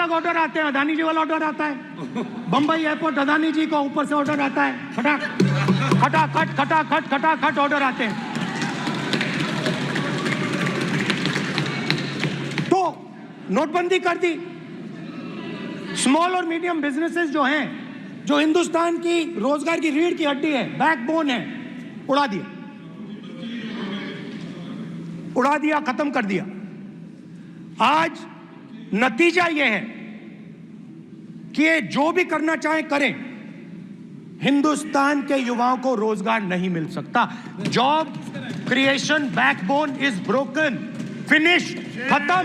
अलग ऑर्डर आते हैं, अदानी जी वाला ऑर्डर आता है। बंबई एयरपोर्ट अदानी जी को ऊपर से ऑर्डर आता है, खटाखट खटाखट खटाखट ऑर्डर आते हैं। तो नोटबंदी कर दी, स्मॉल और मीडियम बिजनेसेस जो हैं, जो हिंदुस्तान की रोजगार की रीढ़ की हड्डी है, बैकबोन है, उड़ा दिया, उड़ा दिया, खत्म कर दिया। आज नतीजा यह है कि ये जो भी करना चाहे करें, हिंदुस्तान के युवाओं को रोजगार नहीं मिल सकता। Job creation backbone is broken, finish, खत्म।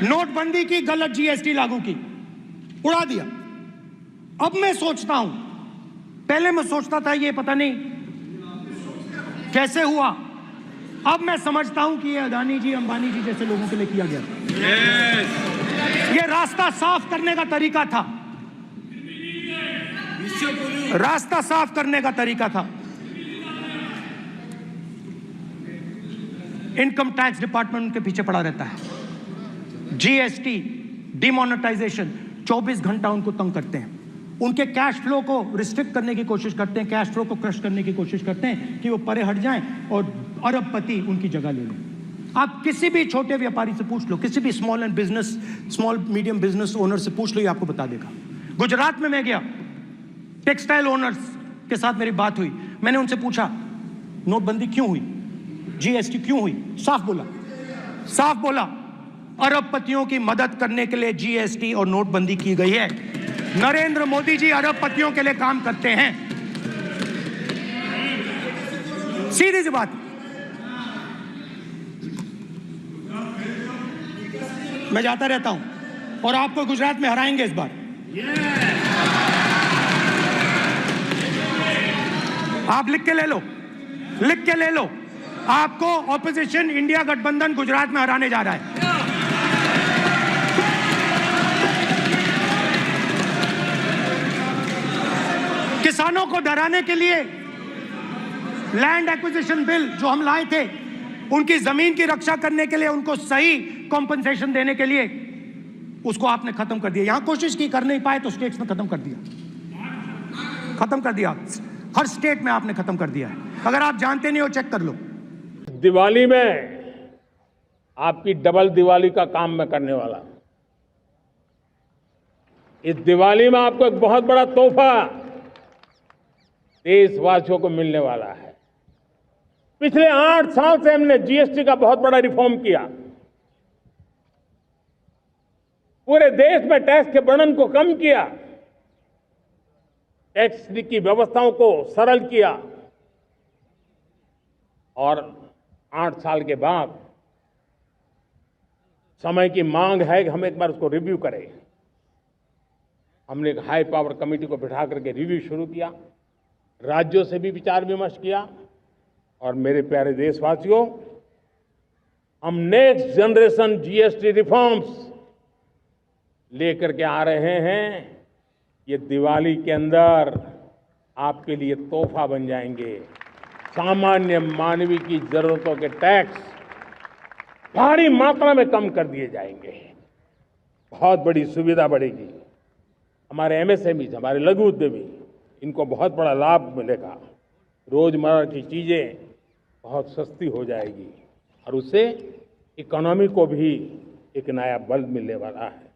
नोटबंदी की, गलत जीएसटी लागू की, उड़ा दिया। अब मैं सोचता हूं, पहले मैं सोचता था ये पता नहीं कैसे हुआ, अब मैं समझता हूं कि ये अदानी जी, अंबानी जी जैसे लोगों के लिए किया गया था। ये रास्ता साफ करने का तरीका था, रास्ता साफ करने का तरीका था। इनकम टैक्स डिपार्टमेंट उनके पीछे पड़ा रहता है। जीएसटी, डिमोनेटाइजेशन, 24 घंटा उनको तंग करते हैं। उनके कैश फ्लो को रिस्ट्रिक्ट करने की कोशिश करते हैं, कैश फ्लो को क्रश करने की कोशिश करते हैं कि वो परे हट जाएं और अरबपति उनकी जगह ले लें। आप किसी भी छोटे व्यापारी से पूछ लो, किसी भी स्मॉल मीडियम बिजनेस ओनर से पूछ लो, ये आपको बता देगा। गुजरात में मैं गया, टेक्सटाइल ओनर्स के साथ मेरी बात हुई, मैंने उनसे पूछा नोटबंदी क्यों हुई, जीएसटी क्यों हुई, साफ बोला अरबपतियों की मदद करने के लिए जीएसटी और नोटबंदी की गई है। नरेंद्र मोदी जी अरबपतियों के लिए काम करते हैं, सीधी सी बात। मैं जाता रहता हूं और आपको गुजरात में हराएंगे इस बार। आप लिख के ले लो, आपको ऑपोजिशन इंडिया गठबंधन गुजरात में हराने जा रहा है। किसानों को डराने के लिए लैंड एक्विजिशन बिल जो हम लाए थे, उनकी जमीन की रक्षा करने के लिए, उनको सही कॉम्पनसेशन देने के लिए, उसको आपने खत्म कर दिया। यहां कोशिश की, कर नहीं पाए तो स्टेट्स में खत्म कर दिया। हर स्टेट में आपने खत्म कर दिया है। अगर आप जानते नहीं हो, चेक कर लो। दिवाली में आपकी डबल दिवाली का काम मैं करने वाला हूं। इस दिवाली में आपको एक बहुत बड़ा तोहफा देशवासियों को मिलने वाला है। पिछले 8 साल से हमने जीएसटी का बहुत बड़ा रिफॉर्म किया, पूरे देश में टैक्स के बर्डन को कम किया, टैक्स की व्यवस्थाओं को सरल किया, और 8 साल के बाद समय की मांग है कि हम एक बार उसको रिव्यू करें। हमने एक हाई पावर कमेटी को बिठा करके रिव्यू शुरू किया, राज्यों से भी विचार विमर्श किया, और मेरे प्यारे देशवासियों, हम नेक्स्ट जनरेशन जीएसटी रिफॉर्म्स लेकर के आ रहे हैं। ये दिवाली के अंदर आपके लिए तोहफा बन जाएंगे। सामान्य मानवीय की जरूरतों के टैक्स भारी मात्रा में कम कर दिए जाएंगे, बहुत बड़ी सुविधा बढ़ेगी। हमारे एमएसएमई, हमारे लघु उद्यमी, इनको बहुत बड़ा लाभ मिलेगा। रोजमर्रा की चीजें बहुत सस्ती हो जाएगी और उससे इकोनॉमी को भी एक नया बल मिलने वाला है।